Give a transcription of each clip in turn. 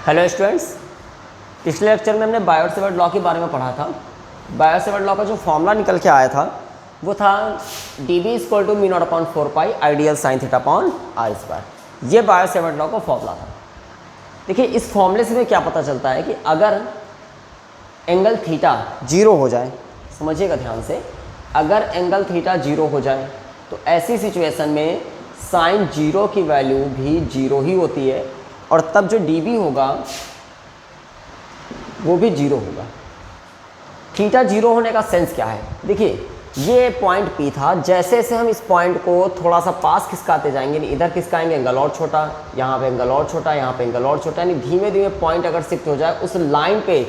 Hello students, पिछले lecture में हमने बायो-सेवर्ट लॉ के बारे में पढ़ा था। बायो-सेवर्ट लॉ का जो फॉर्मूला निकल के आया था वो था dB = μ0/4π I D L sine theta upon r square. ये बायो-सेवर्ट लॉ का फॉर्मूला था। देखिए, इस फॉर्मूले से क्या पता चलता है कि अगर एंगल थीटा 0 हो जाए, समझिएगा ध्यान से, अगर एंगल थीटा 0 हो जाए तो ऐसी सिचुएशन में साइन 0 की वैल्यू भी 0 ही होती है और तब जो dB होगा वो भी 0 होगा। थीटा 0 होने का सेंस क्या है? देखिए, ये पॉइंट P था। जैसे जैसे हम इस पॉइंट को थोड़ा सा पास खिसकाते जाएंगे, इधर खिसकाएंगे एंगल और छोटा, यहाँ पे एंगल और छोटा, यहाँ पे एंगल और छोटा, यानी धीमे धीमे पॉइंट अगर शिफ्ट हो जाए उस लाइन पे,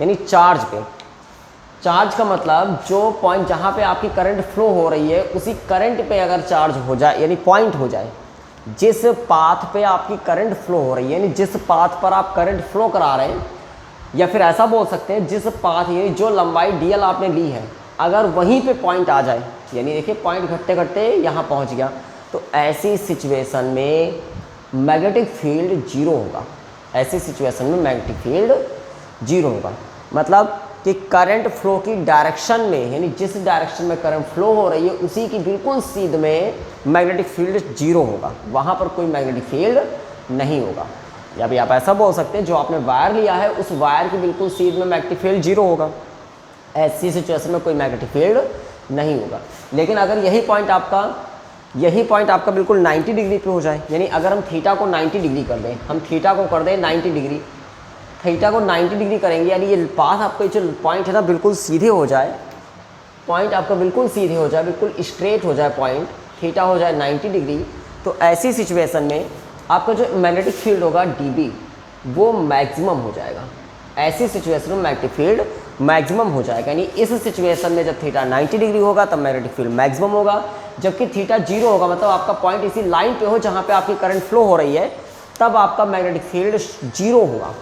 यानी चार्ज पे। चार्ज का मतलब जो पॉइंट जहाँ पे आपकी करंट फ्लो हो रही है उसी करंट पे अगर चार्ज हो जाए, यानी पॉइंट हो जाए, जिस पाथ पे आपकी करंट फ्लो हो रही है, यानी जिस पाथ पर आप करंट फ्लो करा रहे हैं, या फिर ऐसा बोल सकते हैं जिस पाथ, यानी जो लंबाई dl आपने ली है, अगर वहीं पे पॉइंट आ जाए, यानी देखिए पॉइंट घटते घटते यहाँ पहुँच गया, तो ऐसी सिचुएशन में मैग्नेटिक फील्ड 0 होगा। ऐसी सिचुएशन में मैग्नेटिक फील्ड 0 होगा, मतलब कि करंट फ्लो की डायरेक्शन में, यानी जिस डायरेक्शन में करंट फ्लो हो रही है उसी की बिल्कुल सीध में मैग्नेटिक फील्ड 0 होगा, वहाँ पर कोई मैग्नेटिक फील्ड नहीं होगा। या भी आप ऐसा बोल सकते हैं, जो आपने वायर लिया है उस वायर की बिल्कुल सीध में मैग्नेटिक फील्ड 0 होगा। ऐसी सिचुएशन में कोई मैग्नेटिक फील्ड नहीं होगा। लेकिन अगर यही पॉइंट आपका बिल्कुल 90 डिग्री पे हो जाए, यानी अगर हम थीटा को 90 डिग्री कर दें, हम थीटा को कर दें 90 डिग्री, थीटा को 90 डिग्री करेंगे, यानी ये पाथ आपका जो पॉइंट है ना बिल्कुल सीधे हो जाए, पॉइंट आपका बिल्कुल सीधे हो जाए, बिल्कुल स्ट्रेट हो जाए पॉइंट, थीटा हो जाए 90 डिग्री, तो ऐसी सिचुएशन में आपका जो मैग्नेटिक फील्ड होगा dB वो मैक्सिमम हो जाएगा। ऐसी सिचुएशन में मैग्नेटिक फील्ड मैक्सिमम हो जाएगा, यानी इस सिचुएशन में जब थीटा 90 डिग्री होगा तब मैग्नेटिक फील्ड मैक्सिमम होगा, जबकि थीटा 0 होगा, मतलब आपका पॉइंट इसी लाइन पे हो जहाँ पे आपकी करंट फ्लो हो रही है, तब आपका मैग्नेटिक फील्ड 0 होगा।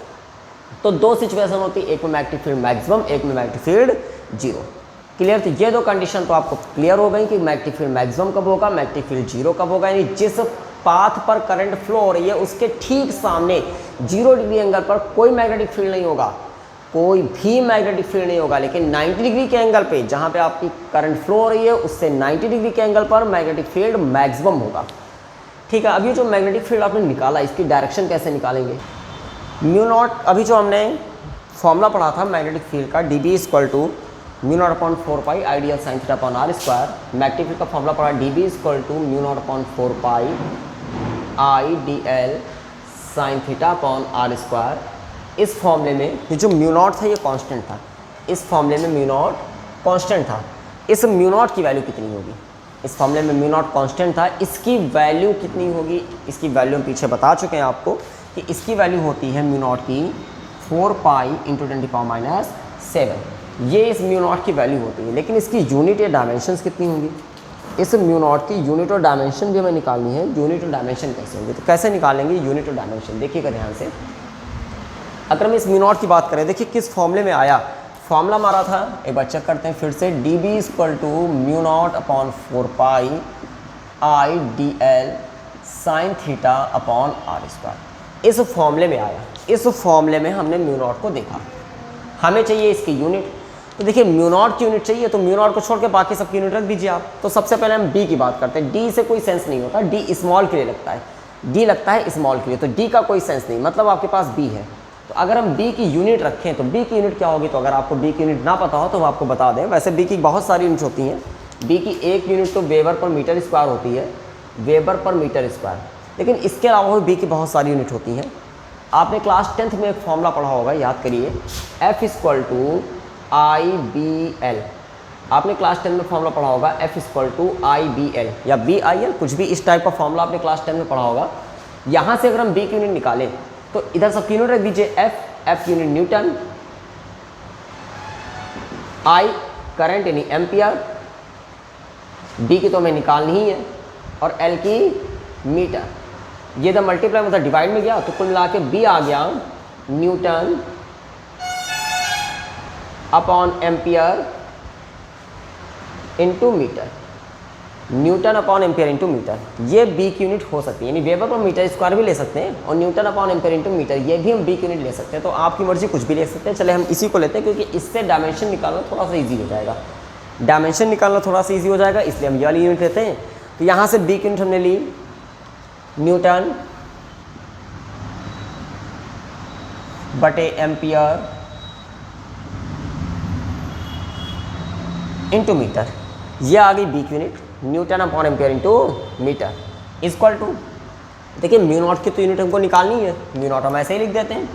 तो दो सिचुएशन होती है, एक में मैग्नेटिक फील्ड मैक्सिमम, एक में मैग्नेटिक फील्ड 0। क्लियर? तो ये दो कंडीशन तो आपको क्लियर हो गई कि मैग्नेटिक फील्ड मैक्सिमम कब होगा, मैग्नेटिक फील्ड 0 कब होगा, यानी जिस पाथ पर करंट फ्लो हो रही है उसके ठीक सामने 0 डिग्री एंगल पर कोई मैग्नेटिक फील्ड नहीं होगा, कोई भी मैग्नेटिक फील्ड नहीं होगा। लेकिन 90 डिग्री के एंगल पे जहाँ पे आपकी करंट फ्लो हो रही है उससे 90 डिग्री के एंगल पर मैग्नेटिक फील्ड मैक्सिमम होगा। ठीक है, अभी जो मैग्नेटिक फील्ड आपने निकाला, इसकी डायरेक्शन कैसे निकालेंगे? μ0, अभी जो हमने फॉर्मूला पढ़ा था मैग्नेटिक फील्ड का, dB = μ0/4π I D L sine theta upon r square. Magnetic field का फॉर्मूला पढ़ा dB = μ0/4π IDL sine theta upon r square. इस फॉर्मूले में ये जो μ0 था ये कांस्टेंट था, इस फॉर्मूले में μ0 कांस्टेंट था। इस μ0 की वैल्यू कितनी होगी? इस फॉर्मूले में μ0 कांस्टेंट था, इसकी वैल्यू कितनी होगी? इसकी वैल्यू हम पीछे बता चुके हैं आपको कि इसकी वैल्यू होती है μ0 की 4π × 10⁻⁷। ये इस μ0 की वैल्यू होती है, लेकिन इसकी यूनिट या डायमेंशंस कितनी होंगी? इस μ0 की यूनिट और डायमेंशन भी हमें निकालनी है। यूनिट और डायमेंशन कैसे होंगे, तो कैसे निकालेंगे यूनिट और डायमेंशन? देखिएगा ध्यान से। अगर हम इस μ0 की बात करें, देखिए किस फॉर्मूले में आया, फॉर्मूला हमारा था, एक बार चेक करते हैं फिर से, dB = μ0/4π IDL sine theta upon r square. इस फॉर्मूले में आया, इस फॉर्मूले में हमने μ0 को देखा, हमें चाहिए इसकी यूनिट। तो देखिए μ0 की यूनिट चाहिए, तो μ0 को छोड़ के बाकी सबकी यूनिट रख दीजिए आप। तो सबसे पहले हम d की बात करते हैं। d से कोई सेंस नहीं होता, d स्मॉल के लिए लगता है, d लगता है स्मॉल के लिए, तो d का कोई सेंस नहीं, मतलब आपके पास b है। तो अगर हम b की यूनिट रखें तो b की यूनिट क्या होगी? तो अगर आपको b की यूनिट ना पता हो तो हम आपको बता दें। वैसे b की बहुत सारी यूनिट होती हैं, b की एक यूनिट तो वेबर/मीटर² होती है, वेबर/मीटर², लेकिन इसके अलावा भी b की बहुत सारी यूनिट होती हैं। आपने क्लास 10th में एक फॉर्मूला पढ़ा होगा, याद करिए, F = IBL। आपने क्लास 10 में फॉर्मूला पढ़ा होगा F = IBL या BIL, कुछ भी इस टाइप का फॉर्मूला आपने क्लास 10 में पढ़ा होगा। यहाँ से अगर हम b की यूनिट निकालें तो इधर सब यूनिट रख दीजिए, F unit Newton, I current यानी एम्पियर, B की तो हमें निकालनी ही है, और L की मीटर। ये द मल्टीप्लाई मतलब डिवाइड में गया, तो कुल मिला के B आ गया newton upon ampere into metre. Newton upon ampere into metre, ये बी की यूनिट हो सकती है, यानी वेबर पर मीटर स्क्वायर भी ले सकते हैं और newton upon ampere into metre ये भी हम बी की यूनिट ले सकते हैं। तो आपकी मर्जी कुछ भी ले सकते हैं। चले हम इसी को लेते हैं क्योंकि इससे डायमेंशन निकालना थोड़ा सा ईजी हो जाएगा, डायमेंशन निकालना थोड़ा सा ईजी हो जाएगा, इसलिए हम ये वाली यूनिट लेते हैं। तो यहाँ से बी की यूनिट हमने ली न्यूटन बटे एम्पियर इंटू मीटर, ये आ गई बी की unit, newton upon ampere into metre equal to, देखिए म्यू नॉट की तो यूनिट हमको निकालनी है, म्यू नॉट हम ऐसे ही लिख देते हैं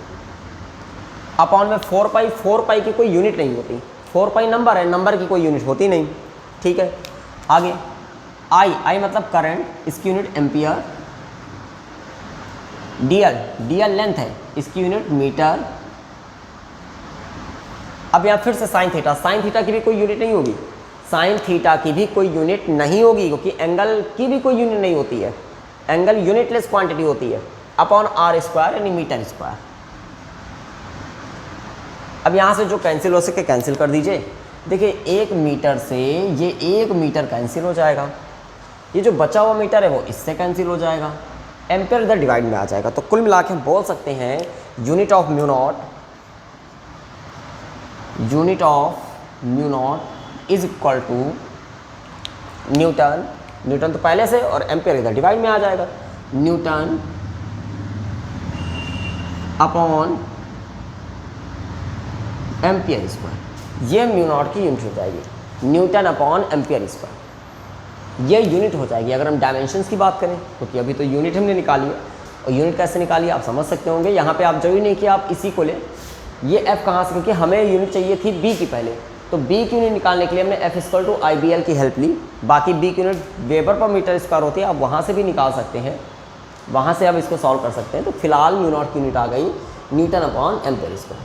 अपॉन में 4 पाई, 4 पाई की कोई यूनिट नहीं होती, 4 पाई नंबर है, नंबर की कोई यूनिट होती नहीं, ठीक है। आगे आई मतलब करंट, इसकी यूनिट एम्पियर, डीएल लेंथ है, इसकी यूनिट मीटर। अब यहाँ फिर से साइन थीटा की भी कोई यूनिट नहीं होगी, साइन थीटा की भी कोई यूनिट नहीं होगी क्योंकि एंगल की भी कोई यूनिट नहीं होती है, एंगल यूनिटलेस क्वांटिटी होती है, अपॉन आर स्क्वायर यानी मीटर स्क्वायर। अब यहाँ से जो कैंसिल हो सके कैंसिल कर दीजिए। देखिए 1 मीटर से ये 1 मीटर कैंसिल हो जाएगा, ये जो बचा हुआ मीटर है वो इससे कैंसिल हो जाएगा, एम्पियर इधर डिवाइड में आ जाएगा। तो कुल मिला के हम बोल सकते हैं unit of mu naught is equal to newton तो पहले से और एम्पियर इधर डिवाइड में आ जाएगा, न्यूटन अपॉन एम्पियर स्क्वायर, ये म्यू नॉट की यूनिट हो जाएगी, न्यूटन अपॉन एम्पियर स्क्वायर ये यूनिट हो जाएगी। अगर हम डायमेंशंस की बात करें क्योंकि अभी तो यूनिट हमने निकाली है, और यूनिट कैसे निकाली आप समझ सकते होंगे। यहाँ पे आप जरूरी नहीं कि आप इसी को लें, ये एफ कहाँ से, क्योंकि हमें यूनिट चाहिए थी बी की पहले, तो बी की यूनिट निकालने के लिए हमने F equal to I B L की हेल्प ली। बाकी बी की unit weber per metre square होती है, आप वहाँ से भी निकाल सकते हैं, वहाँ से आप इसको सॉल्व कर सकते हैं। तो फिलहाल म्यू नॉट की यूनिट आ गई न्यूटन अपॉन एम्पियर स्क्वायर।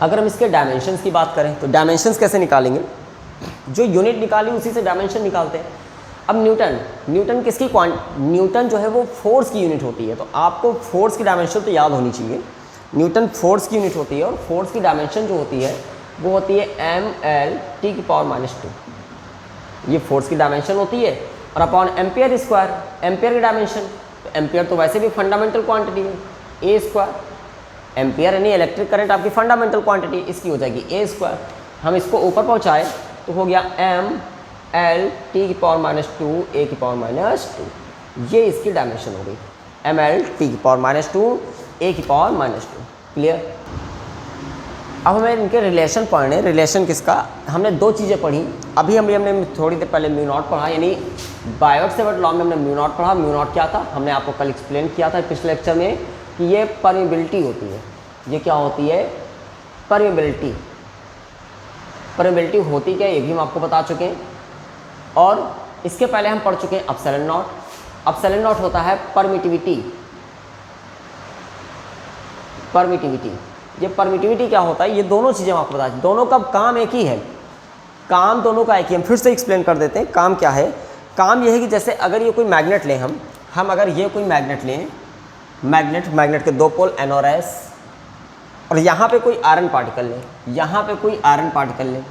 अगर हम इसके डायमेंशंस की बात करें तो डायमेंशंस कैसे निकालेंगे, जो यूनिट निकाली उसी से डायमेंशन निकालते हैं। अब न्यूटन किसकी न्यूटन जो है वो फोर्स की यूनिट होती है, तो आपको फोर्स की डायमेंशन तो याद होनी चाहिए। न्यूटन फोर्स की यूनिट होती है और फोर्स की डायमेंशन जो होती है वो होती है ml (10⁻²), ये फोर्स की डायमेंशन होती है। और अपॉन एम्पियर स्क्वायर, एम्पियर की डायमेंशन, तो एम्पियर तो वैसे भी फंडामेंटल क्वांटिटी है, ए स्क्वायर, एम्पियर यानी इलेक्ट्रिक करंट आपकी फंडामेंटल क्वांटिटी, इसकी हो जाएगी ए स्क्वायर। हम इसको ऊपर पहुँचाए तो हो गया ml (10⁻²) (a⁻²), ये इसकी डायमेंशन हो गई, ml (10⁻²) (a⁻²). क्लियर। अब हमें इनके रिलेशन पढ़ने, रिलेशन किसका, हमने 2 चीज़ें पढ़ी अभी, हमने थोड़ी देर पहले म्यू नॉट पढ़ा, यानी बायोट-सेवर्ट लॉ में हमने म्यू नॉट पढ़ा। म्यू नॉट क्या था हमने आपको कल एक्सप्लेन किया था पिछले लेक्चर में कि ये परमिबिलिटी होती है। ये क्या होती है, परमिबिलिटी। परमिबिलिटी होती क्या ये भी हम आपको बता चुके हैं, और इसके पहले हम पढ़ चुके हैं एप्सिलॉन नॉट। एप्सिलॉन नॉट होता है परमिटिविटी। ये परमिटिविटी क्या होता है, ये दोनों चीज़ें हम आपको बता दें, दोनों का काम एक ही है, काम दोनों का एक ही। हम फिर से एक्सप्लेन कर देते हैं काम क्या है। काम ये है कि जैसे अगर ये कोई मैग्नेट लें हम अगर ये कोई मैग्नेट लें, मैग्नेट के 2 पोल N और S, और यहाँ पे कोई आयरन पार्टिकल लें, यहाँ पे कोई आयरन पार्टिकल लें,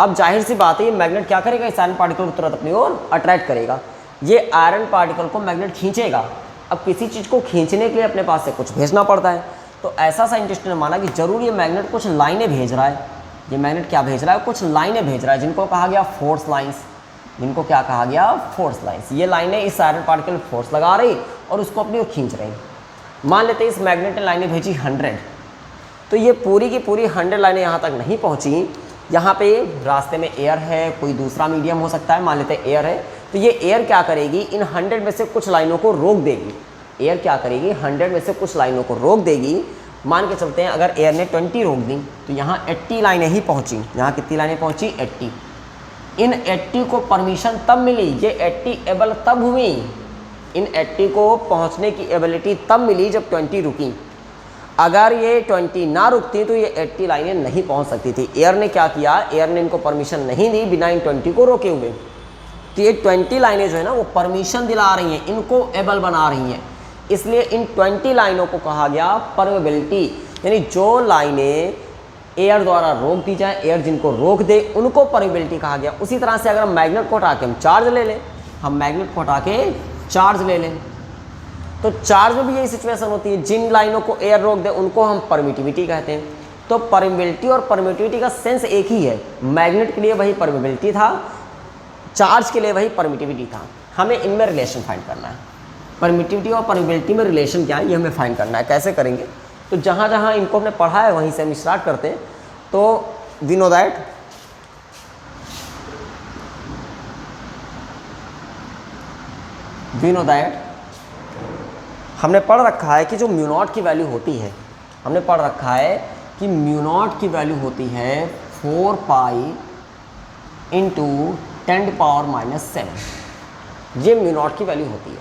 अब जाहिर सी बात है ये मैग्नेट क्या करेगा, इस आयरन पार्टिकल को तुरंत अपनी ओर अट्रैक्ट करेगा, ये आयरन पार्टिकल को मैग्नेट खींचेगा। अब किसी चीज़ को खींचने के लिए अपने पास से कुछ भेजना पड़ता है, तो ऐसा साइंटिस्ट ने माना कि जरूर ये मैग्नेट कुछ लाइनें भेज रहा है। ये मैग्नेट क्या भेज रहा है, कुछ लाइनें भेज रहा है, जिनको कहा गया फोर्स लाइंस, जिनको क्या कहा गया, फोर्स लाइंस। ये लाइनें इस आयरन पार्टिकल में फोर्स लगा रही और उसको अपनी ओर खींच रही। मान लेते हैं इस मैग्नेट ने लाइनें भेजी 100, तो ये पूरी की पूरी 100 लाइनें यहाँ तक नहीं पहुँची। यहाँ पे रास्ते में एयर है, कोई दूसरा मीडियम हो सकता है, मान लेते हैं एयर है, तो ये एयर क्या करेगी, इन 100 में से कुछ लाइनों को रोक देगी। एयर क्या करेगी, 100 में से कुछ लाइनों को रोक देगी। मान के चलते हैं अगर एयर ने 20 रोक दी तो यहाँ 80 लाइनें ही पहुँची। यहाँ कितनी लाइनें पहुँची, 80। इन 80 को परमिशन तब मिली, ये 80 एबल तब हुई, इन 80 को पहुँचने की एबिलिटी तब मिली जब 20 रुकी। अगर ये 20 ना रुकती तो ये 80 लाइनें नहीं पहुँच सकती थी। एयर ने क्या किया, एयर ने इनको परमिशन नहीं दी बिना इन 20 को रोके हुए। तो ये 20 लाइनें जो है ना वो परमिशन दिला रही हैं, इनको एबल बना रही हैं, इसलिए इन 20 लाइनों को कहा गया परमेबिलिटी। यानी जो लाइनें एयर द्वारा रोक दी जाए, एयर जिनको रोक दे उनको परमिबिलिटी कहा गया। उसी तरह से अगर हम मैग्नेट को हटा के हम चार्ज ले लें, हम मैग्नेट को हटा के चार्ज ले लें, तो चार्ज में भी यही सिचुएशन होती है, जिन लाइनों को एयर रोक दे उनको हम परमिटिविटी कहते हैं। तो परमिबिलिटी और परमिटिविटी का सेंस एक ही है, मैग्नेट के लिए वही परमिबिलिटी था, चार्ज के लिए वही परमिटिविटी था। हमें इनमें रिलेशन फाइंड करना है, परमिटिविटी और परमिबिलिटी में रिलेशन क्या है ये हमें फाइंड करना है। कैसे करेंगे, तो जहाँ जहाँ इनको हमने पढ़ा है वहीं से हम स्टार्ट करते हैं। तो वी नो दैट हमने पढ़ रखा है कि जो म्यू नॉट की वैल्यू होती है, हमने पढ़ रखा है कि म्यू नॉट की वैल्यू होती है 4 पाई इंटू 10⁻⁻⁷। ये म्यू नॉट की वैल्यू होती है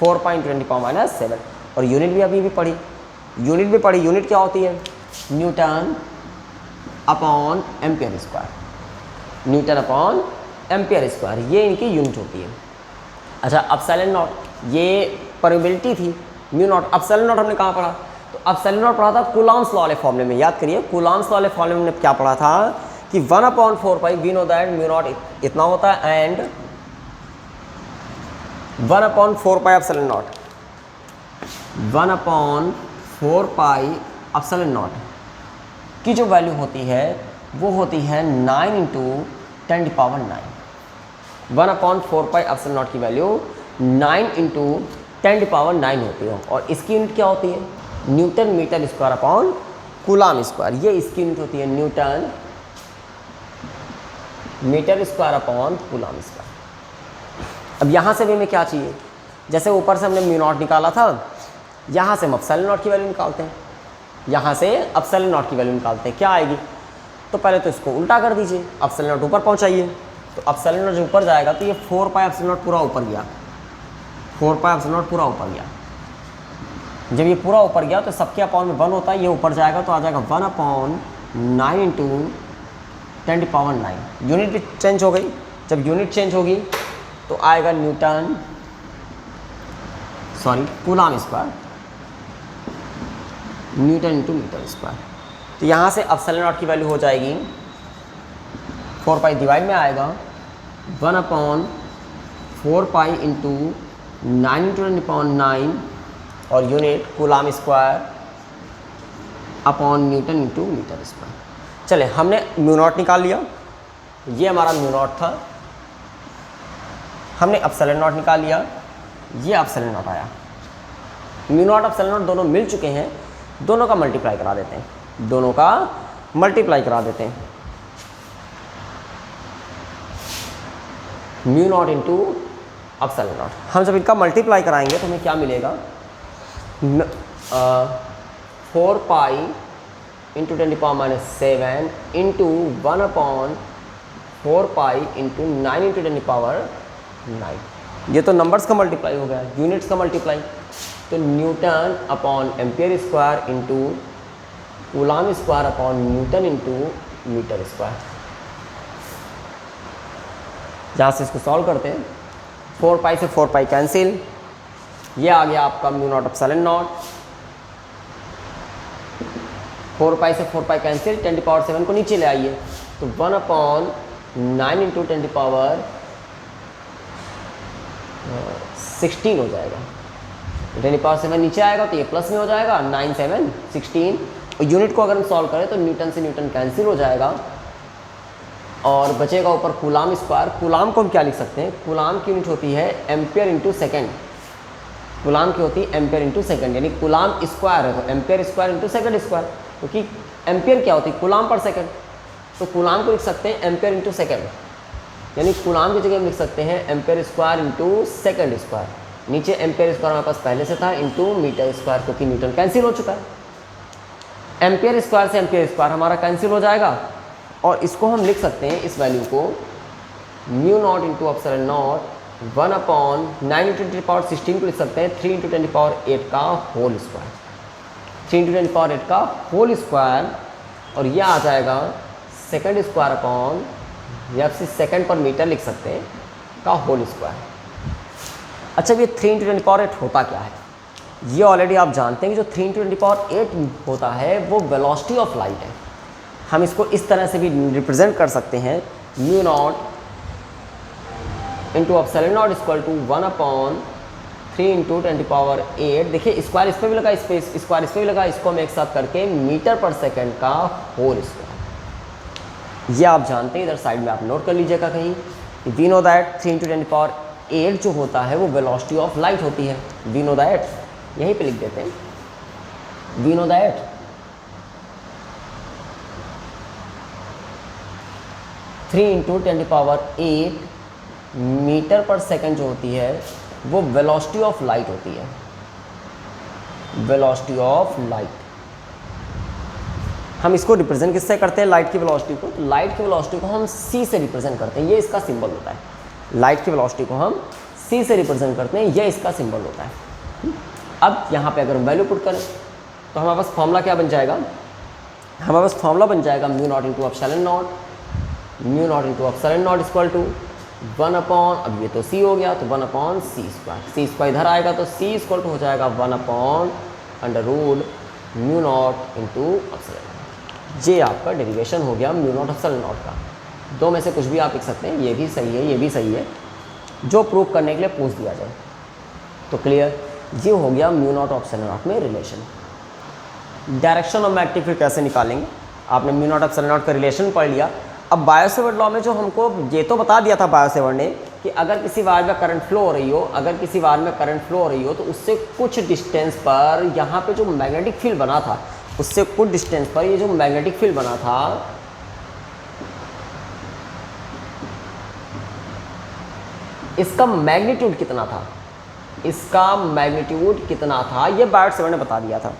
4 पाई इंटू 10⁻⁷। और यूनिट भी अभी भी पढ़ी, यूनिट क्या होती है, Newton upon ampere square, Newton upon ampere square, ये इनकी यूनिट होती है। अच्छा, एप्सिलॉन नॉट ये परमिबिलिटी थी, म्यू नॉट, एप्सिलॉन नॉट हमने कहाँ पढ़ा, तो एप्सिलॉन नॉट पढ़ा था कूलॉम्स लॉ वाले फॉर्मूले में। याद करिए, कूलॉम्स लॉ वाले फॉर्मूले में क्या पढ़ा था कि 1/4 pi, we know that mu naught इतना होता है, and 1/4 pi epsilon naught, 1/4 pi epsilon naught की जो वैल्यू होती है वो होती है 9 इंटू 10⁻⁹। 1/4 पाई एप्सिलॉन नॉट की वैल्यू 9 इंटू 10⁻⁹ होती है। और इसकी यूनिट क्या होती है, newton metre square upon coulomb square, ये इसकी यूनिट होती है, newton metre square upon coulomb square. अब यहाँ से भी हमें क्या चाहिए, जैसे ऊपर से हमने म्यू नॉट निकाला था, यहाँ से हम एप्सिलॉन नॉट की वैल्यू निकालते हैं, यहाँ से एप्सिलॉन नॉट की वैल्यू निकालते हैं, क्या आएगी, तो पहले तो इसको उल्टा कर दीजिए, एप्सिलॉन नॉट ऊपर पहुँचाइए, तो एप्सिलॉन नॉट जो ऊपर जाएगा तो ये 4 पाई एप्सिलॉन नॉट पूरा ऊपर गया, 4 पाई एप्सिलॉन नॉट पूरा ऊपर गया। जब ये पूरा ऊपर गया तो सबके अपॉन में 1 होता है, ये ऊपर जाएगा तो आ जाएगा 1/9 इंटू 10⁻⁹। यूनिट भी चेंज हो गई, जब यूनिट चेंज होगी तो आएगा coulomb square, newton into metre square. तो यहाँ से एप्सिलॉन नॉट की वैल्यू हो जाएगी 4 पाई डिवाइड में आएगा 1/4 पाई इंटू 9 इंटू 10⁻⁹, और unit coulomb square upon newton into metre square. चले, हमने म्यू नॉट निकाल लिया, ये हमारा म्यू नॉट था, हमने एप्सिलॉन नॉट निकाल लिया, ये एप्सिलॉन नॉट आया। म्यू नॉट एप्सिलॉन नॉट दोनों मिल चुके हैं, दोनों का मल्टीप्लाई करा देते हैं, दोनों का मल्टीप्लाई करा देते हैं। Mu naught into epsilon not, हम जब इनका मल्टीप्लाई कराएंगे तो हमें क्या मिलेगा, 4 pi into 10⁻⁷ into 1/4 pi into 9 into 10⁻⁹। ये तो नंबर्स का मल्टीप्लाई हो गया, यूनिट्स का मल्टीप्लाई, तो newton upon ampere square into coulomb square upon newton into metre square. जहाँ से इसको सॉल्व करते हैं, 4 पाई से 4 पाई कैंसिल, ये आ गया आपका म्यू नॉट एप्सिलॉन नॉट, 4 पाई से 4 पाई कैंसिल, 10⁻⁷ को नीचे ले आइए तो 1/9 इंटू 10⁻16 हो जाएगा। 10⁻7 नीचे आएगा तो ये प्लस में हो जाएगा, 9 7 16, और यूनिट को अगर हम सॉल्व करें तो न्यूटन से न्यूटन कैंसिल हो जाएगा और बचेगा ऊपर कूलॉम स्क्वायर। कूलॉम को हम क्या लिख सकते हैं, कूलॉम की यूनिट होती है एम्पियर इंटू सेकेंड, कूलॉम की होती है एम्पियर इंटू सेकेंड, यानी कूलॉम स्क्वायर है तो ampere square into second square, क्योंकि एम्पियर क्या होती है, कूलॉम पर सेकेंड, तो कूलॉम को लिख सकते हैं एम्पियर इंटू सेकेंड, यानी कूलॉम की जगह हम लिख सकते हैं ampere square into second square. नीचे एम्पियर स्क्वायर हमारे पास पहले से था इंटू मीटर स्क्वायर, क्योंकि न्यूटन कैंसिल हो चुका है। एम्पियर स्क्वायर से एम्पियर स्क्वायर हमारा कैंसिल हो जाएगा, और इसको हम लिख सकते हैं, इस वैल्यू को mu naught into epsilon not 1/9 into 10⁻16 को लिख सकते हैं 3 इंटू 10⁸ का होल स्क्वायर, 3 इंटू 10⁸ का होल स्क्वायर, और यह आ जाएगा सेकेंड स्क्वायर अपॉन, या फिर सेकेंड पर मीटर लिख सकते हैं, का होल स्क्वायर। अच्छा, ये 3 इंटू 10⁸ होता क्या है, ये ऑलरेडी आप जानते हैं कि जो 3 इंटू 10⁸ होता है वो वेलोसिटी ऑफ लाइट है। हम इसको इस तरह से भी रिप्रेजेंट कर सकते हैं, mu naught into epsilon naught equal to 1/3 into 10⁸। देखिए स्क्वायर इस पर भी लगा, स्पेस स्क्वायर इस पर भी लगा, इसको हम एक साथ करके मीटर पर सेकेंड का होल स्क्वायर। ये आप जानते हैं, इधर साइड में आप नोट कर लीजिएगा कहीं। वी नो दैट 3 इंटू 10⁸ जो होता है वो वेलोसिटी ऑफ लाइट होती है। वी नो दैट, यहीं पे लिख देते हैं, we know that 3 into 10⁸ metre per second जो होती है वो वेलोसिटी ऑफ लाइट होती है। वेलोसिटी ऑफ लाइट हम इसको रिप्रेजेंट किससे करते हैं, लाइट की वेलोसिटी को। तो लाइट की वेलोसिटी को हम c से रिप्रेजेंट करते हैं, ये इसका सिंबल होता है। लाइट की वेलोसिटी को हम c से रिप्रेजेंट करते हैं, ये इसका सिंबल होता है। अब यहाँ पे अगर हम वैल्यू पुट करें तो हमारे पास फॉर्मूला क्या बन जाएगा, हमारे पास फॉर्मूला बन जाएगा mu naught into epsilon naught, mu naught into epsilon naught equal to 1/, अब ये तो c हो गया तो 1/c²। c स्क्वायर इधर आएगा तो c इक्वल टू हो जाएगा 1/√μ नॉट इंटू एप्सिलॉन। ये आपका डेरिवेशन हो गया म्यू नॉट एप्सिलॉन नॉट का। दो में से कुछ भी आप लिख सकते हैं, ये भी सही है, ये भी सही है, जो प्रूव करने के लिए पूछ दिया जाए। तो क्लियर, ये हो गया म्यू नॉट एप्सिलॉन नॉट में relation. Direction of magnetic field कैसे निकालेंगे, आपने म्यू नॉट एप्सिलॉन नॉट का रिलेशन पढ़ लिया। अब बायो-सेवर्ट लॉ में जो हमको ये तो बता दिया था बायो-सेवर्ट ने कि अगर किसी वायर में करंट फ्लो हो रही हो, अगर किसी वायर में करंट फ्लो हो रही हो तो उससे कुछ डिस्टेंस पर यहाँ पे जो मैग्नेटिक फील्ड बना था, उससे कुछ डिस्टेंस पर ये जो मैग्नेटिक फील्ड बना था इसका मैग्नीट्यूड कितना था, इसका मैग्नीट्यूड कितना था, ये बायो-सेवर्ट ने बता दिया था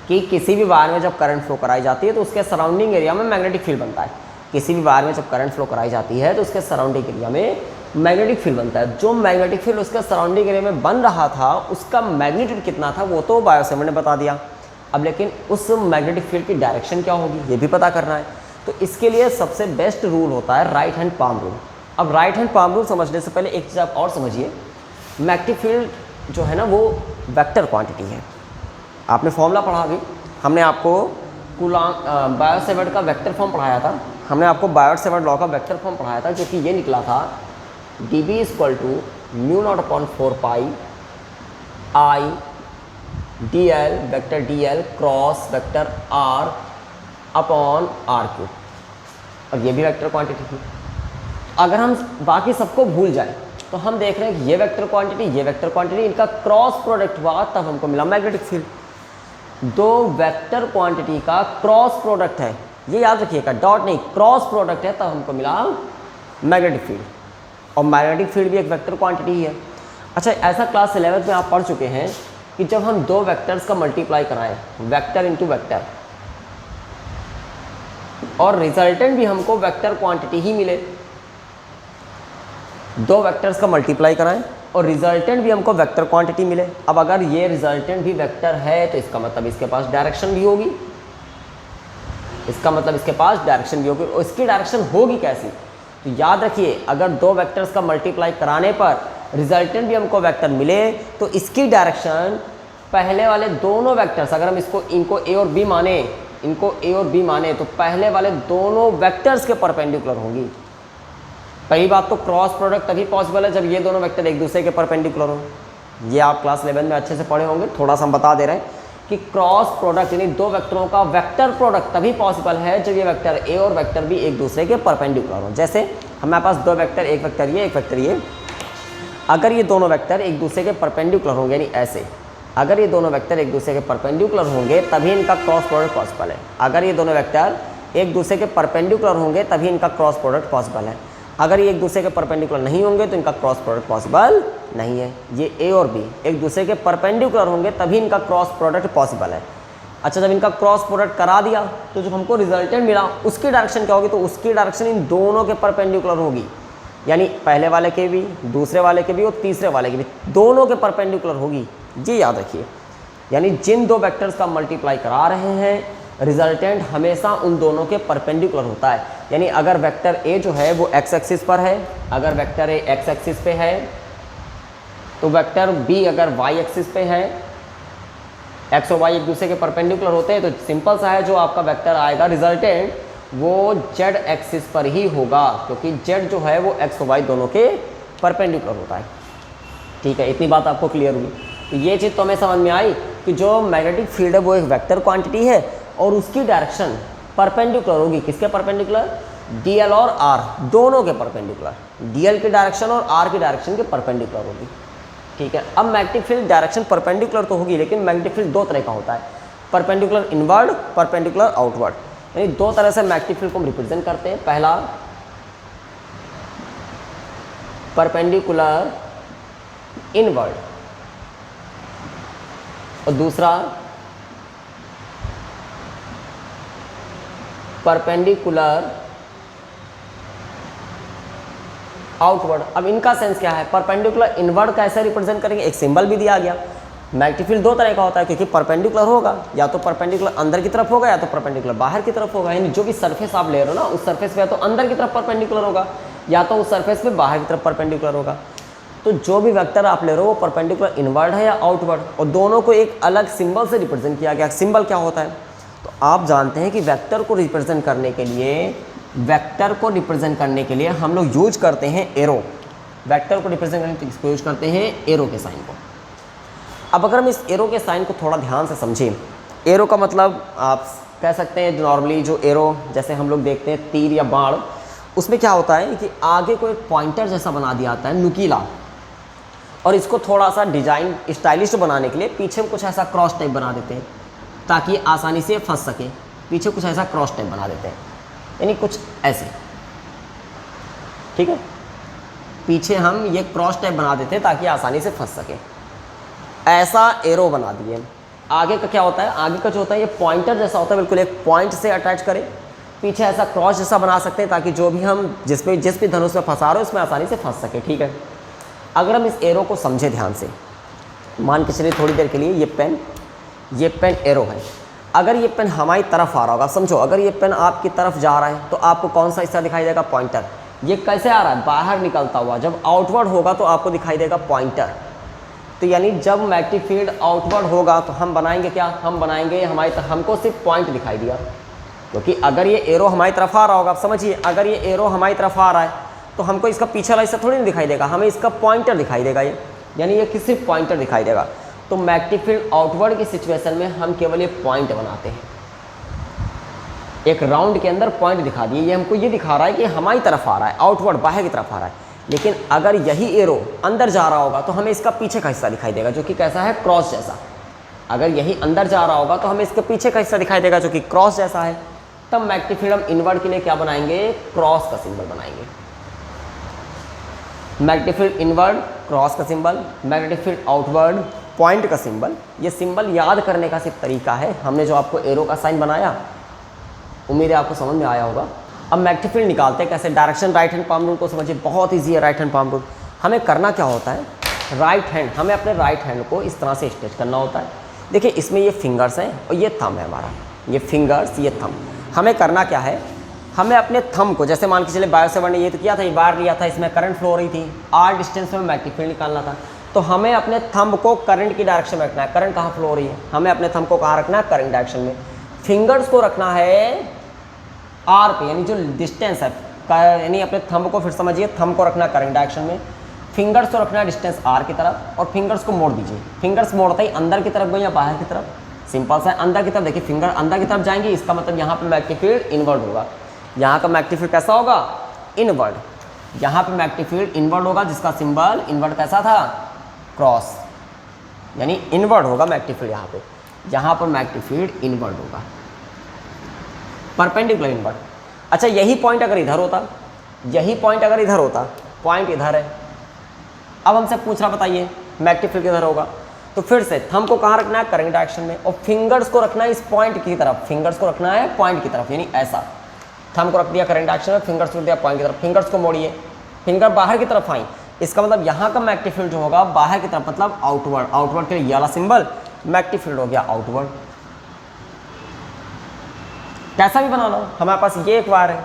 कि किसी भी वायर में जब करंट फ्लो कराई जाती है तो उसके सराउंडिंग एरिया में मैग्नेटिक फील्ड बनता है। किसी भी वायर में जब करंट फ्लो कराई जाती है तो उसके सराउंडिंग एरिया में मैग्नेटिक फील्ड बनता है। जो मैग्नेटिक फील्ड उसके सराउंडिंग एरिया में बन रहा था उसका मैग्नीट्यूड कितना था वो तो बायो-सेवर्ट ने बता दिया। अब लेकिन उस मैग्नेटिक फील्ड की डायरेक्शन क्या होगी ये भी पता करना है। तो इसके लिए सबसे बेस्ट रूल होता है राइट हैंड पाम रूल। अब राइट हैंड पाम रूल समझने से पहले एक चीज़ आप और समझिए, मैग्नेटिक फील्ड जो है ना वो वेक्टर क्वांटिटी है। आपने फॉर्मूला पढ़ा अभी, हमने आपको बायो-सेवर्ट का वेक्टर फॉर्म पढ़ाया था, हमने आपको बायो-सेवर्ट लॉ का वेक्टर फॉर्म पढ़ाया था, जो कि ये निकला था dB equal to mu naught upon 4π I dl vector dl cross vector r upon r3। अब ये भी वेक्टर क्वांटिटी थी। अगर हम बाकी सबको भूल जाए तो हम देख रहे हैं कि ये वेक्टर क्वांटिटी, ये वेक्टर क्वांटिटी, इनका क्रॉस प्रोडक्ट हुआ तब हमको मिला मैग्नेटिक फील्ड। दो वेक्टर क्वांटिटी का क्रॉस प्रोडक्ट है, ये याद रखिएगा, डॉट नहीं, क्रॉस प्रोडक्ट है, तब हमको मिला मैग्नेटिक फील्ड। और मैग्नेटिक फील्ड भी एक वेक्टर क्वांटिटी ही है। अच्छा, ऐसा क्लास 11 में आप पढ़ चुके हैं कि जब हम दो वेक्टर्स का मल्टीप्लाई कराएं, वेक्टर इंटू वेक्टर, और रिजल्टेंट भी हमको वेक्टर क्वांटिटी ही मिले, दो वेक्टर्स का मल्टीप्लाई कराएं और रिजल्टेंट भी हमको वेक्टर क्वांटिटी मिले। अब अगर ये रिजल्टेंट भी वेक्टर है तो इसका मतलब इसके पास डायरेक्शन भी होगी, इसका मतलब इसके पास डायरेक्शन भी होगी। और इसकी डायरेक्शन होगी कैसी, तो याद रखिए, अगर दो वेक्टर्स का मल्टीप्लाई कराने पर रिजल्टेंट भी हमको वेक्टर मिले तो इसकी डायरेक्शन पहले वाले दोनों वेक्टर्स, अगर हम इनको ए और बी माने, इनको ए और बी माने, तो पहले वाले दोनों वेक्टर्स के परपेंडिकुलर होंगी। पहली बात तो क्रॉस प्रोडक्ट तभी पॉसिबल है जब ये दोनों वेक्टर एक दूसरे के परपेंडिकुलर हो। ये आप क्लास 11 में अच्छे से पढ़े होंगे, थोड़ा सा हम बता दे रहे हैं कि क्रॉस प्रोडक्ट यानी दो वेक्टरों का वेक्टर प्रोडक्ट तभी पॉसिबल है जब ये वेक्टर ए और वेक्टर बी एक दूसरे के परपेंडिकुलर हो। जैसे हमारे पास दो वेक्टर, एक वेक्टर ये, एक वेक्टर ये, अगर ये दोनों वेक्टर एक दूसरे के परपेंडिकुलर होंगे, यानी ऐसे, अगर ये दोनों वेक्टर एक दूसरे के परपेंडिकुलर होंगे तभी इनका क्रॉस प्रोडक्ट पॉसिबल है। अगर ये दोनों वेक्टर एक दूसरे के परपेंडिकुलर होंगे तभी इनका क्रॉस प्रोडक्ट पॉसिबल है। अगर ये एक दूसरे के परपेंडिकुलर नहीं होंगे तो इनका क्रॉस प्रोडक्ट पॉसिबल नहीं है। ये ए और बी एक दूसरे के परपेंडिकुलर होंगे तभी इनका क्रॉस प्रोडक्ट पॉसिबल है। अच्छा, जब इनका क्रॉस प्रोडक्ट करा दिया तो जो हमको रिजल्टेंट मिला उसकी डायरेक्शन क्या होगी, तो उसकी डायरेक्शन इन दोनों के परपेंडिकुलर होगी, यानी पहले वाले के भी, दूसरे वाले के भी और तीसरे वाले के भी, दोनों के परपेंडिकुलर होगी। ये याद रखिए, यानी जिन दो वेक्टर्स का मल्टीप्लाई करा रहे हैं रिजल्टेंट हमेशा उन दोनों के परपेंडिकुलर होता है। यानी अगर वेक्टर ए जो है वो एक्स एक्सिस पर है, अगर वेक्टर ए एक्स एक्सिस पे है, तो वेक्टर बी अगर वाई एक्सिस पे है, एक्स और वाई एक दूसरे के परपेंडिकुलर होते हैं, तो सिंपल सा है जो आपका वेक्टर आएगा रिजल्टेंट वो जेड एक्सिस पर ही होगा, क्योंकि जेड जो है वो एक्स और वाई दोनों के परपेंडिकुलर होता है। ठीक है, इतनी बात आपको क्लियर हुई। तो ये चीज़ तो हमें समझ में आई कि जो मैग्नेटिक फील्ड है वो एक वेक्टर क्वांटिटी है और उसकी डायरेक्शन परपेंडिकुलर होगी। किसके परपेंडिकुलर? डीएल और आर दोनों के परपेंडिकुलर। डीएल की डायरेक्शन और आर की डायरेक्शन के परपेंडिकुलर होगी। ठीक है, अब मैग्नेटिक फील्ड डायरेक्शन परपेंडिकुलर तो होगी, लेकिन मैग्नेटिक फील्ड दो तरह का होता है, परपेंडिकुलर इनवर्ड, परपेंडिकुलर आउटवर्ड। यानी दो तरह से मैग्नेटिक फील्ड को हम रिप्रेजेंट करते हैं। पहला परपेंडिकुलर इनवर्ड और दूसरा परपेंडिकुलर आउटवर्ड। अब इनका सेंस क्या है? परपेंडिकुलर इनवर्ड कैसे रिप्रेजेंट करेंगे? एक सिंबल भी दिया गया। मैग्नेटिक फील्ड दो तरह का होता है, क्योंकि परपेंडिकुलर होगा, या तो परपेंडिकुलर अंदर की तरफ होगा या तो परपेंडिकुलर बाहर की तरफ होगा। यानी जो भी सरफेस आप ले रहे हो ना, उस सरफेस पे या तो अंदर की तरफ परपेंडिकुलर होगा या तो उस सरफेस पे बाहर की तरफ परपेंडिकुलर होगा। तो जो भी वेक्टर आप ले रहे हो वो परपेंडिकुलर इनवर्ड है या आउटवर्ड, और दोनों को एक अलग सिंबल से रिप्रेजेंट किया गया। सिंबल क्या होता है? तो आप जानते हैं कि वेक्टर को रिप्रेजेंट करने के लिए हम लोग यूज करते हैं एरो। वेक्टर को रिप्रेजेंट करने के लिए किसको यूज करते हैं? एरो के साइन को। अब अगर हम इस एरो के साइन को थोड़ा ध्यान से समझें, एरो का मतलब आप कह सकते हैं नॉर्मली जो एरो जैसे हम लोग देखते हैं तीर या बाण, उसमें क्या होता है कि आगे को एक पॉइंटर जैसा बना दिया जाता है, नुकीला, और इसको थोड़ा सा डिजाइन स्टाइलिश बनाने के लिए पीछे कुछ ऐसा क्रॉस टाइप बना देते हैं ताकि आसानी से फंस सके। पीछे कुछ ऐसा क्रॉस टाइप बना देते हैं, यानी कुछ ऐसे। ठीक है, पीछे हम ये क्रॉस टाइप बना देते हैं ताकि आसानी से फंस सके। ऐसा एरो बना दिए। आगे का क्या होता है? आगे का जो होता है ये पॉइंटर जैसा होता है, बिल्कुल एक पॉइंट से अटैच करें। पीछे ऐसा क्रॉस जैसा बना सकते हैं ताकि जो भी हम जिस भी धनुष में फंसा रहे हो उसमें आसानी से फंस सके। ठीक है, अगर हम इस एरो को समझे ध्यान से, मान के चलिए थोड़ी देर के लिए ये पेन एरो है। अगर ये पेन हमारी तरफ आ रहा होगा, समझो अगर ये पेन आपकी तरफ जा रहा है तो आपको कौन सा हिस्सा दिखाई देगा? पॉइंटर। ये कैसे आ रहा है? बाहर निकलता हुआ। जब आउटवर्ड होगा तो आपको दिखाई देगा पॉइंटर। तो यानी जब मैग्नेटिक फील्ड आउटवर्ड होगा तो हम बनाएंगे क्या? हम बनाएंगे हमको सिर्फ पॉइंट दिखाई दिया, क्योंकि अगर ये एरो हमारी तरफ आ रहा होगा, आप समझिए अगर ये एरो हमारी तरफ आ रहा है तो हमको इसका पीछे वाला हिस्सा थोड़ी नहीं दिखाई देगा, हमें इसका पॉइंटर दिखाई देगा। ये यानी ये सिर्फ पॉइंटर दिखाई देगा। तो मैग्नेटिक फील्ड आउटवर्ड की सिचुएशन में हम केवल ये पॉइंट बनाते हैं, एक राउंड के अंदर पॉइंट दिखा दिए। ये हमको ये दिखा रहा है कि हमारी तरफ आ रहा है, आउटवर्ड बाहर की तरफ आ रहा है। लेकिन अगर यही एरो अंदर जा रहा होगा तो हमें इसका पीछे का हिस्सा दिखाई देगा, जो कि कैसा है? क्रॉस जैसा। अगर यही अंदर जा रहा होगा तो हमें इसके पीछे का हिस्सा दिखाई देगा जो कि क्रॉस जैसा है। तब मैग्नेटिक फील्ड हम इनवर्ड के लिए क्या बनाएंगे? क्रॉस का सिंबल बनाएंगे। मैग्नेटिक फील्ड इनवर्ड क्रॉस का symbol, magnetic field outward point का सिंबल। ये सिंबल याद करने का सिर्फ तरीका है। हमने जो आपको एरो का साइन बनाया, उम्मीद है आपको समझ में आया होगा। अब मैग्नेटिक फील्ड निकालते हैं कैसे? Direction right hand palm rule को समझिए, बहुत ईजी है राइट हैंड पाम रूल। हमें करना क्या होता है? राइट हैंड, हमें अपने राइट हैंड को इस तरह से स्ट्रेच करना होता है। देखिए इसमें ये फिंगर्स हैं और ये थंब है हमारा, ये फिंगर्स ये थंब। हमें करना क्या है? हमें अपने थंब को, जैसे मान के चले बायो सेवर ने ये तो किया था, ये बार लिया था, इसमें करंट फ्लो हो रही थी, आर डिस्टेंस में मैग्नेटिक फील्ड निकालना था। तो हमें अपने थंब को करंट की डायरेक्शन में रखना है। करंट कहाँ फ्लो हो रही है? हमें अपने थंब को कहाँ रखना है? करंट डायरेक्शन में। फिंगर्स को रखना है आर पे, यानी जो डिस्टेंस है, यानी अपने थंब को फिर समझिए, थंब को रखना करंट डायरेक्शन में, फिंगर्स को रखना है डिस्टेंस आर की तरफ, और फिंगर्स को मोड़ दीजिए। फिंगर्स मोड़ते ही अंदर की तरफ गई या बाहर की तरफ? सिंपल सा है, अंदर की तरफ। देखिए फिंगर अंदर की तरफ जाएंगे, इसका मतलब यहाँ पे मैग्नेटिक फील्ड इनवर्ड होगा। यहाँ का मैग्नेटिक फील्ड कैसा होगा? इनवर्ड। यहाँ पे मैग्नेटिक फील्ड इनवर्ड होगा, जिसका सिंबल इनवर्ड कैसा था? क्रॉस, यानी इनवर्ड होगा मैग्नेटिक फील्ड। यहाँ पर मैग्नेटिक फील्ड इनवर्ड होगा, परपेंडिकुलर इनवर्ड। अच्छा यही पॉइंट अगर इधर होता, यही पॉइंट अगर इधर होता, पॉइंट इधर है, अब हमसे पूछ रहा बताइए मैग्नेटिक फील्ड किधर होगा? तो फिर से थंब को कहाँ रखना है? करंट डायरेक्शन में, और फिंगर्स को रखना है इस पॉइंट की तरफ। फिंगर्स को रखना है पॉइंट की तरफ, यानी ऐसा। थंब को रख दिया करंट डायरेक्शन में, फिंगर्स को रख दिया पॉइंट की तरफ। फिंगर्स को मोड़िए, फिंगर बाहर की तरफ आई, इसका मतलब यहाँ का मैग्नेटिक फील्ड जो होगा बाहर की तरफ, मतलब आउटवर्ड। आउटवर्ड के लिए ये वाला सिंबल मैग्नेटिक फील्ड हो गया आउटवर्ड। कैसा भी बना लो, हमारे पास ये एक वायर है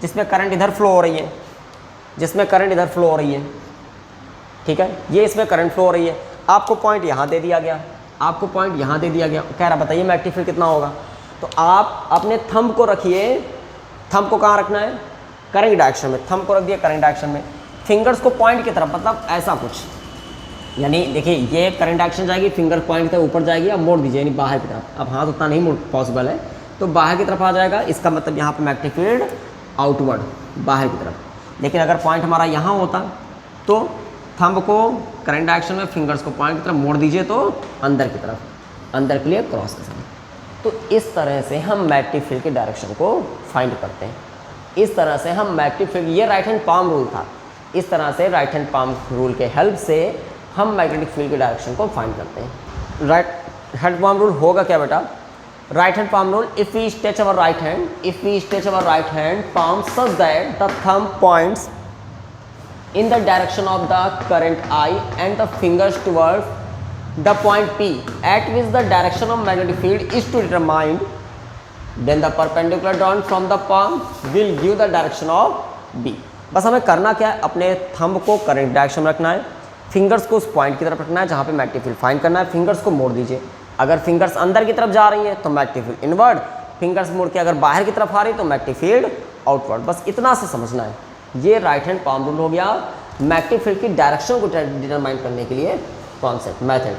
जिसमें करंट इधर फ्लो हो रही है, जिसमें करंट इधर फ्लो हो रही है, ठीक है, ये इसमें करंट फ्लो हो रही है। आपको पॉइंट यहाँ दे दिया गया, आपको पॉइंट यहाँ दे दिया गया, कह रहा बताइए मैग्नेटिक फील्ड कितना होगा? तो आप अपने थंब को रखिए थंब को कहाँ रखना है, करेंट डायरेक्शन में, थंब को रख दिया करेंट डायरेक्शन में, फिंगर्स को पॉइंट की तरफ, मतलब ऐसा कुछ, यानी देखिए ये करंट डायरेक्शन जाएगी, फिंगर पॉइंट की तरफ ऊपर जाएगी, अब मोड़ दीजिए यानी बाहर की तरफ, अब हाथ उतना नहीं मोड़ पॉसिबल है तो बाहर की तरफ आ जाएगा, इसका मतलब यहाँ पे मैग्नेटिक फील्ड आउटवर्ड, बाहर की तरफ। लेकिन अगर पॉइंट हमारा यहाँ होता तो थंब को करंट डायरेक्शन में, फिंगर्स को पॉइंट की तरफ मोड़ दीजिए तो अंदर की तरफ, अंदर के लिए क्रॉस के साथ। तो इस तरह से हम मैग्नेटिक फील्ड के डायरेक्शन को फाइंड करते हैं, इस तरह से हम मैग्नेटिक फील्ड, ये राइट हैंड पाम रूल था, इस तरह से राइट हैंड पाम रूल के हेल्प से हम मैग्नेटिक फील्ड के डायरेक्शन को फाइंड करते हैं। राइट हैंड पाम रूल होगा क्या बेटा, right hand palm rule, if we stretch our right hand, if we stretch our right hand palm such that the thumb points in the direction of the current I and the fingers towards the point P at which the direction of magnetic field is to determined, then the perpendicular drawn from the palm will give the direction of B। बस हमें करना क्या है, अपने thumb को current direction में रखना है, फिंगर्स को उस पॉइंट की तरफ रखना है जहाँ पे मैग्नेटिक फील्ड फाइंड करना है, फिंगर्स को मोड़ दीजिए, अगर फिंगर्स अंदर की तरफ जा रही है तो मैग्नेटिक फील्ड इनवर्ड, फिंगर्स मोड़ के अगर बाहर की तरफ आ रही है तो मैग्नेटिक फील्ड आउटवर्ड। बस इतना से समझना है, ये राइट हैंड पाम रूल हो गया मैग्नेटिक फील्ड की डायरेक्शन को डिटरमाइन करने के लिए कॉन्सेप्ट, मेथड।